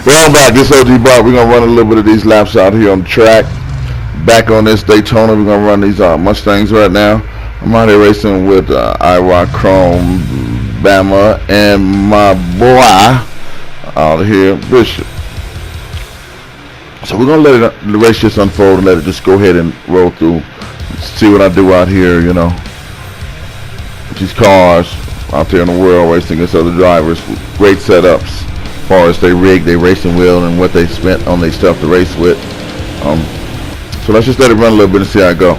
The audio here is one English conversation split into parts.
Welcome back. This OG Bart. We're gonna run a little bit of these laps out here on the track. Back on this Daytona, we're gonna run these Mustangs right now. I'm out here racing with IROC Chrome Bama and my boy out here Bishop. So we're gonna let the race just unfold and let it just go ahead and roll through. See what I do out here, you know. With these cars out there in the world racing against other drivers with great setups. As far as they rig, they racing wheel, and what they spent on their stuff to race with. So let's just let it run a little bit and see how it go.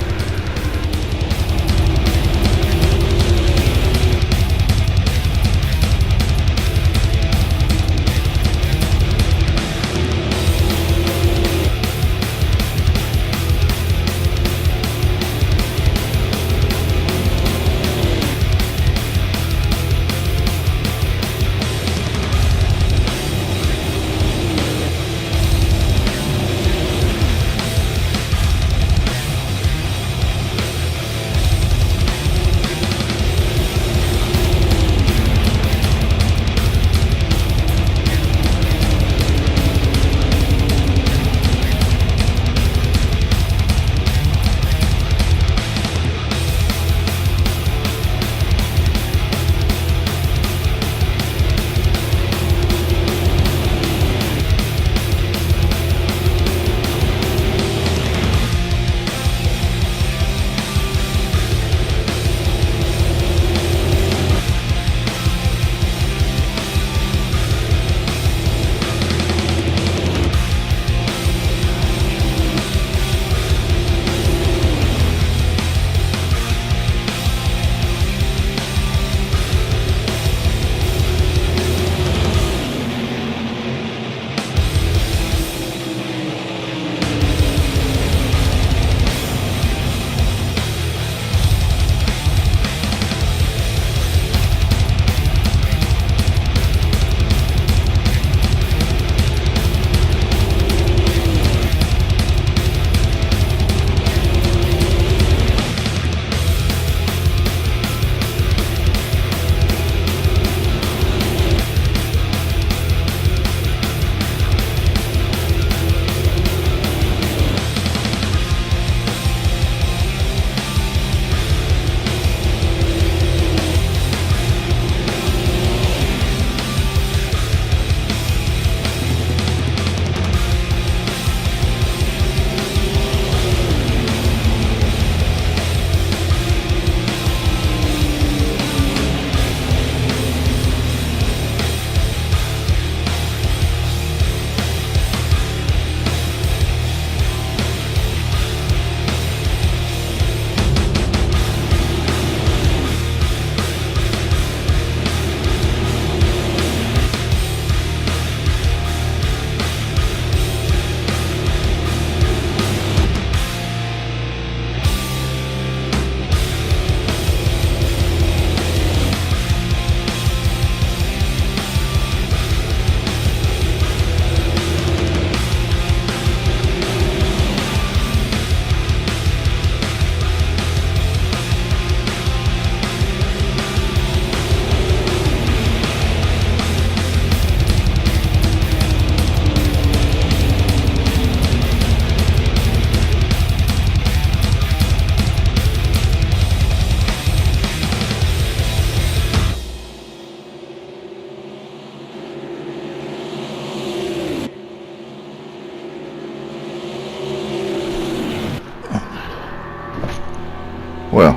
Well,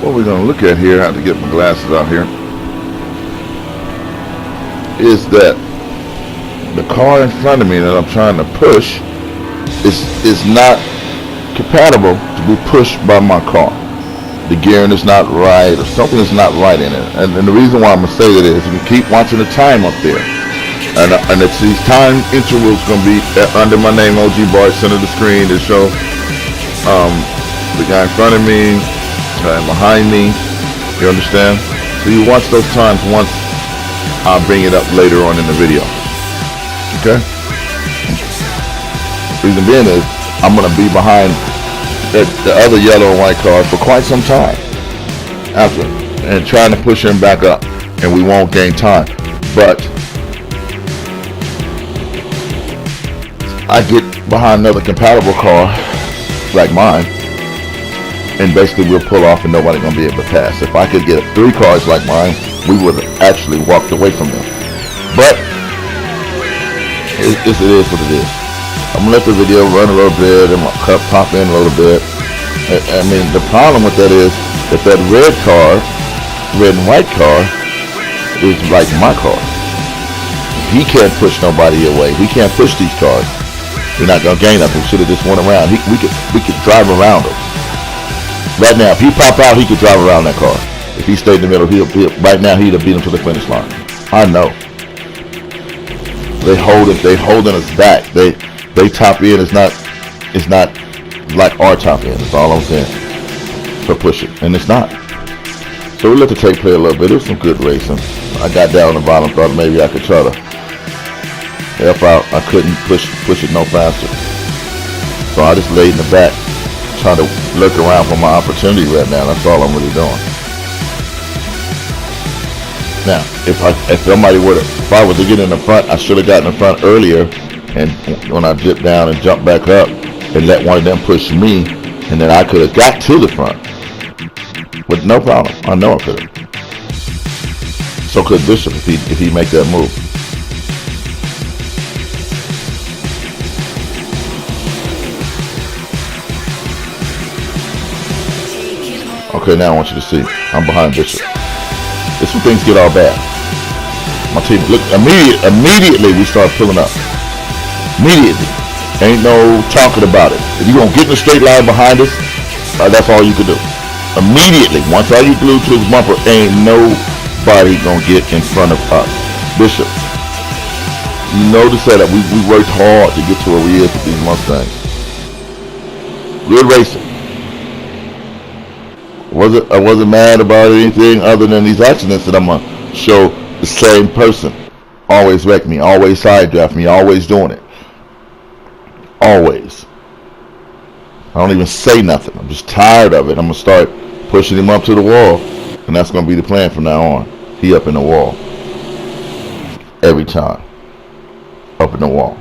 what we're going to look at here, I have to get my glasses out here, is that the car in front of me that I'm trying to push is not compatible to be pushed by my car. The gearing is not right, or something is not right in it. And the reason why I'm going to say that is you can keep watching the time up there. And it's these time intervals going to be under my name, OG Bart, center of the screen to show the guy in front of me, and behind me, you understand? So you watch those times once I'll bring it up later on in the video. Okay? Reason being is I'm going to be behind the other yellow and white cars for quite some time after, and trying to push him back up, and we won't gain time. But I get behind another compatible car like mine, and basically we'll pull off and nobody gonna be able to pass. If I could get 3 cars like mine, we would have actually walked away from them. But it is what it is. I'm gonna let the video run a little bit and my cup pop in a little bit. I mean, the problem with that is that red and white car is like my car. He can't push nobody away. He can't push these cars. We're not gonna gain nothing. We should have just went around. We could drive around him. Right now, if he pop out, he could drive around that car. If he stayed in the middle, right now he'd have beat him to the finish line. I know. They holding us back. They top end is not like our top end. That's all I'm saying. For pushing, and it's not. So we let the tape play a little bit. It was some good racing. I got down the bottom, thought maybe I could try to help out. I couldn't push it no faster. So I just laid in the back, trying to look around for my opportunity right now. That's all I'm really doing. Now, if I was to get in the front, I should have gotten in the front earlier, and when I dipped down and jumped back up and let one of them push me, and then I could have got to the front with no problem. I know I could have. So could Bishop if he make that move. Okay, now I want you to see. I'm behind Bishop. This is when things get all bad. My team, look, immediately we start pulling up. Immediately. Ain't no talking about it. If you're going to get in a straight line behind us, that's all you can do. Immediately, once all you glued to his bumper, ain't nobody going to get in front of us. Bishop, you know the setup. We worked hard to get to where we is with these Mustangs. Good racing. I wasn't mad about anything other than these accidents that I'm going to show the same person. Always wreck me, always side draft me, always doing it. Always. I don't even say nothing. I'm just tired of it. I'm going to start pushing him up to the wall. And that's going to be the plan from now on. He up in the wall. Every time. Up in the wall.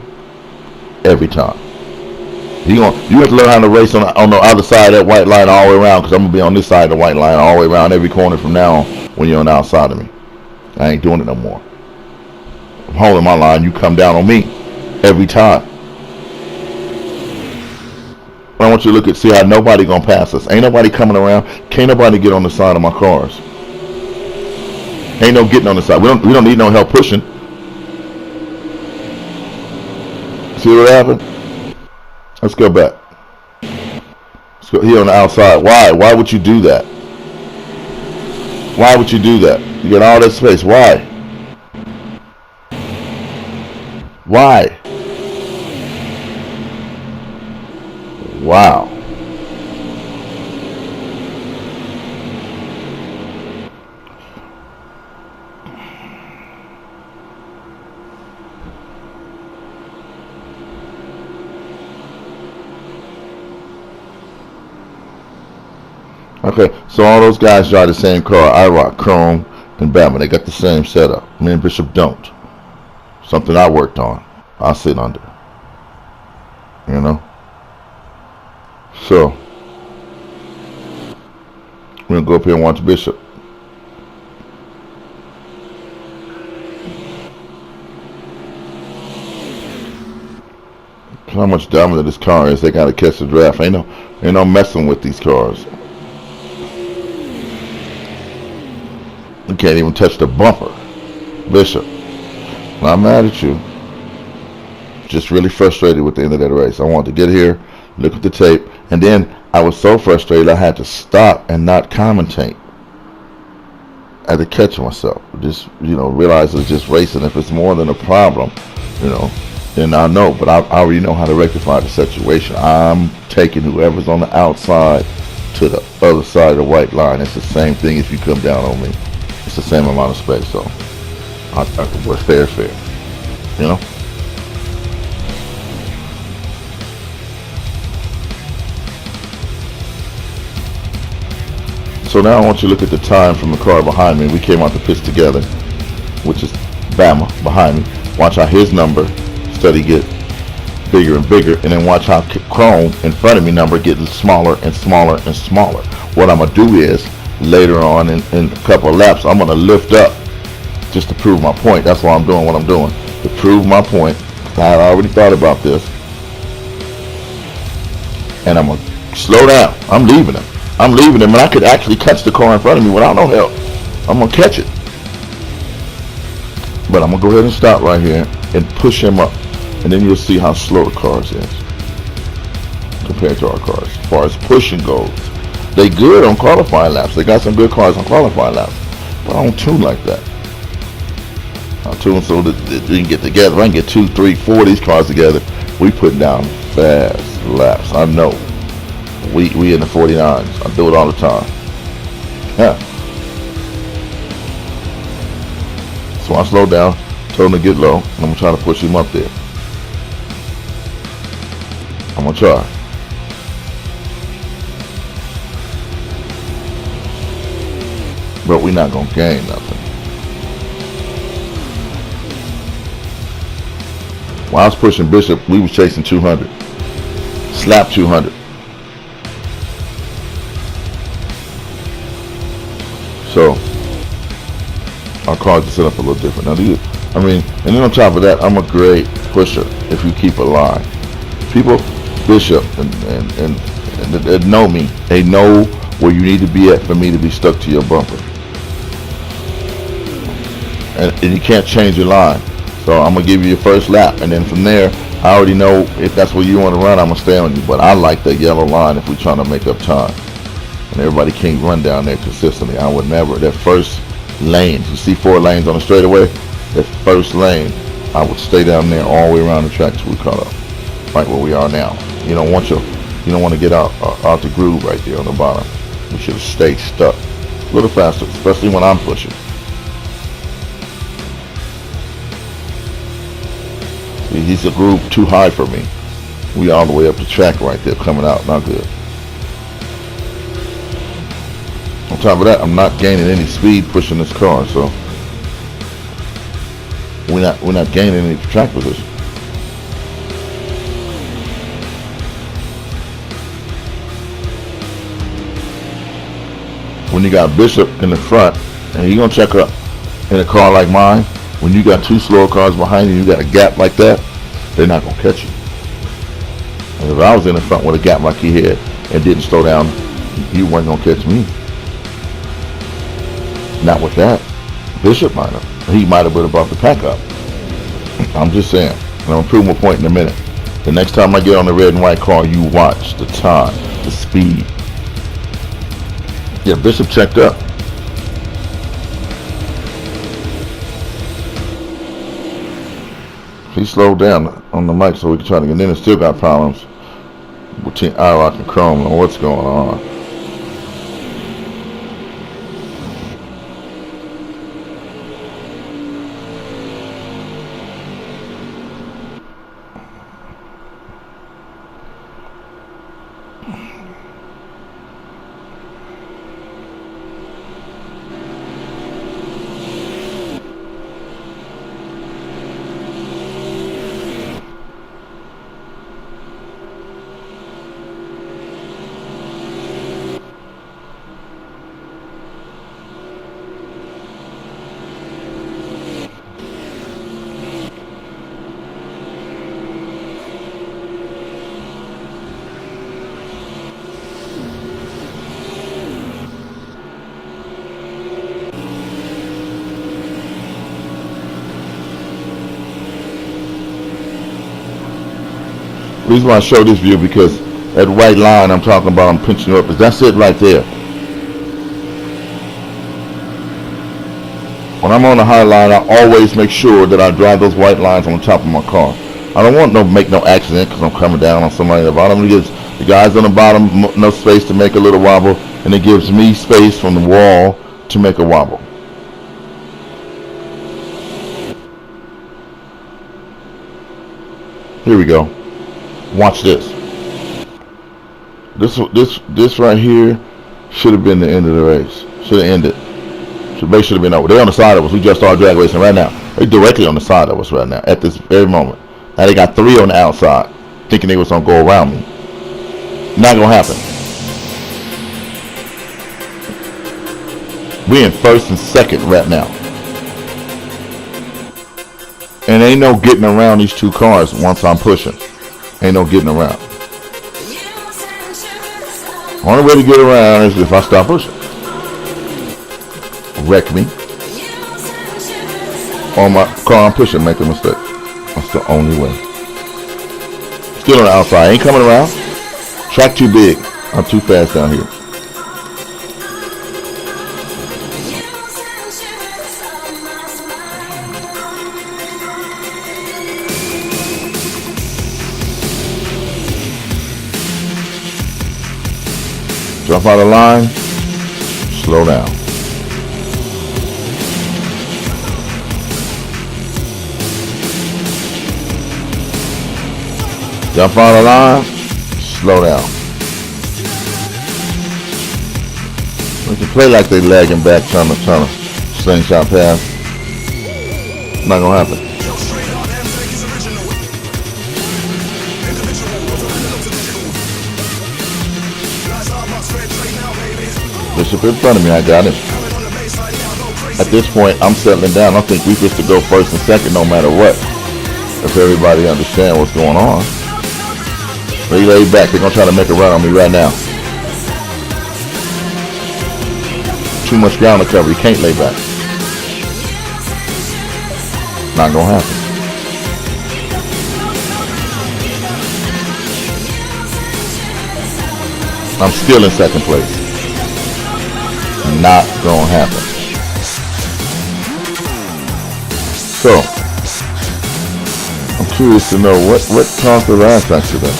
Every time. You have to learn how to race on the other side of that white line all the way around, because I'm going to be on this side of the white line all the way around every corner from now on when you're on the outside of me. I ain't doing it no more. I'm holding my line. You come down on me every time. I want you to look at, see how nobody going to pass us. Ain't nobody coming around. Can't nobody get on the side of my cars. Ain't no getting on the side. We don't need no help pushing. See what happened? Let's go back. Let's go here on the outside. Why? Why would you do that? Why would you do that? You got all that space. Why? Why? Wow. Okay, so all those guys drive the same car. I rock Chrome and Batman. They got the same setup. Me and Bishop don't. Something I worked on. I sit under. You know? So, we're going to go up here and watch Bishop. How much dumber this car is. They got to catch the draft. Ain't no messing with these cars. You can't even touch the bumper. Bishop, not mad at you. Just really frustrated with the end of that race. I wanted to get here, look at the tape, and then I was so frustrated I had to stop and not commentate. I had to catch myself. Just, realize it's just racing. If it's more than a problem, then I know. But I already know how to rectify the situation. I'm taking whoever's on the outside to the other side of the white line. It's the same thing if you come down on me. It's the same amount of space, so what's fair is fair, So now I want you to look at the time from the car behind me. We came out the pits together, which is Bama behind me. Watch how his number steady get bigger and bigger, and then watch how chrome in front of me number getting smaller and smaller and smaller. What I'm gonna do is later on in a couple of laps, I'm gonna lift up just to prove my point. That's why I'm doing what I'm doing, to prove my point. I already thought about this, and I'm gonna slow down. I'm leaving him, and I could actually catch the car in front of me without no help. I'm gonna catch it, but I'm gonna go ahead and stop right here and push him up, and then you'll see how slow the cars is compared to our cars as far as pushing goes. They good on qualifying laps. They got some good cars on qualifying laps, but I don't tune like that. I tune so that we can get together. If I can get 2, 3, 4 of these cars together, we put down fast laps. I know. We in the 49s. I do it all the time. Yeah. So I slow down, told him to get low, and I'm gonna try to push him up there. I'm gonna try. But we're not gonna gain nothing. While I was pushing Bishop, we was chasing 200. Slap 200. So our cars are set up a little different. Now, and then on top of that, I'm a great pusher if you keep a line. People, Bishop, and they know me. They know where you need to be at for me to be stuck to your bumper. And you can't change your line. So I'm going to give you your first lap, and then from there, I already know if that's where you want to run, I'm going to stay on you. But I like the yellow line if we're trying to make up time. And everybody can't run down there consistently. I would never. That first lane, you see 4 lanes on the straightaway? That first lane, I would stay down there all the way around the track till we caught up. Right where we are now. You don't want to get out the groove right there on the bottom. You should have stayed stuck. A little faster, especially when I'm pushing. He's a groove too high for me. We all the way up the track right there, coming out, not good. On top of that, I'm not gaining any speed pushing this car, so we're not gaining any track position. When you got Bishop in the front, and you're gonna check up in a car like mine. When you got 2 slower cars behind you, you got a gap like that, they're not going to catch you. And if I was in the front with a gap like he had and didn't slow down, you weren't going to catch me. Not with that. Bishop might have. He might have brought the pack up. I'm just saying. And I'm going to prove my point in a minute. The next time I get on the red and white car, you watch the time, the speed. Yeah, Bishop checked up. He slowed down on the mic so we can try to get in. And still got problems between IROC and Chrome. I don't know what's going on. The reason why I show this view because that white line I'm talking about, I'm pinching up, is that's it right there. When I'm on the high line, I always make sure that I drive those white lines on the top of my car. I don't want to make no accident because I'm coming down on somebody at the bottom. It gives the guys on the bottom enough space to make a little wobble, and it gives me space from the wall to make a wobble. Here we go. Watch this. This right here should have been the end of the race. Should have ended. They should have been over. They're on the side of us. We just started drag racing right now. They're directly on the side of us right now at this very moment. Now they got 3 on the outside. thinking they was gonna go around me. Not gonna happen. We in first and second right now. And ain't no getting around these two cars once I'm pushing. Ain't no getting around. Only way to get around is if I stop pushing. Wreck me. Or my car I'm pushing make a mistake. That's the only way. Still on the outside. Ain't coming around. Track too big. I'm too fast down here. Jump out of line, slow down. Jump out of line, slow down. We can play like they lagging back trying to slingshot pass. Not gonna happen. Bishop in front of me, I got him. At this point, I'm settling down. I think we get to go first and second no matter what. If everybody understands what's going on. They lay back. They're going to try to make a run on me right now. Too much ground to cover. You can't lay back. Not going to happen. I'm still in second place. Not gonna happen. So I'm curious to know what caused the last accident.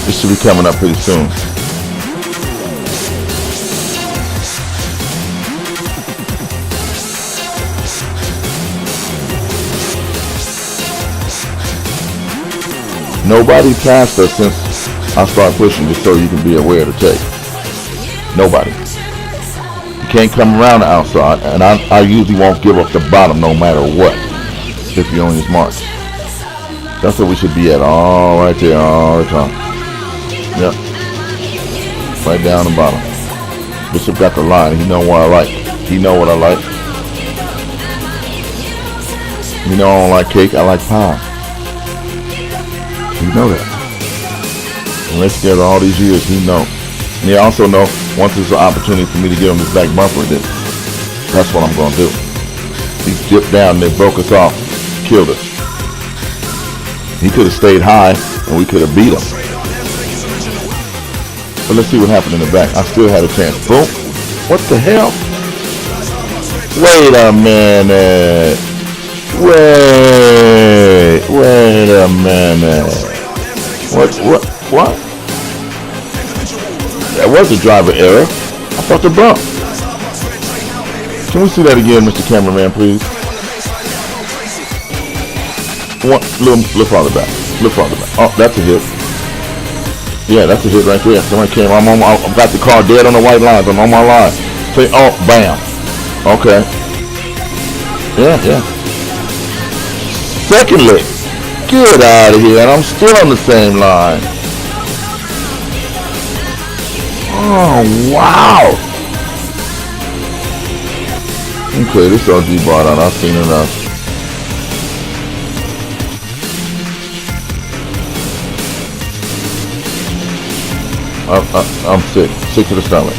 This should be coming up pretty soon. Nobody passed us since I started pushing, just so you can be aware to take. Nobody. You can't come around the outside, and I usually won't give up the bottom no matter what if you're on this march. That's what we should be at, all right there, all the time. Yep. Right down the bottom. Bishop got the line. He know what I like. He know what I like. You know I don't like cake, I like pie. You know that. And let's together all these years, he know. And he also know once there's an opportunity for me to give him this back bumper, then that's what I'm going to do. He dipped down and they broke us off, killed us. He could have stayed high and we could have beat him. But let's see what happened in the back. I still had a chance. Boom. What the hell? Wait a minute. Wait a minute. What? That was a driver error. I thought the bump. Can we see that again, Mr. Cameraman, please? One, little farther back. Little farther back. Oh, that's a hit. Yeah, that's a hit right there. Somebody came. I've got the car dead on the white lines. I'm on my line. Say, oh, bam. Okay. Yeah. Secondly, get out of here. And I'm still on the same line. Oh, wow. Okay, this OG brought out. I've seen enough. I'm sick. Sick to the stomach.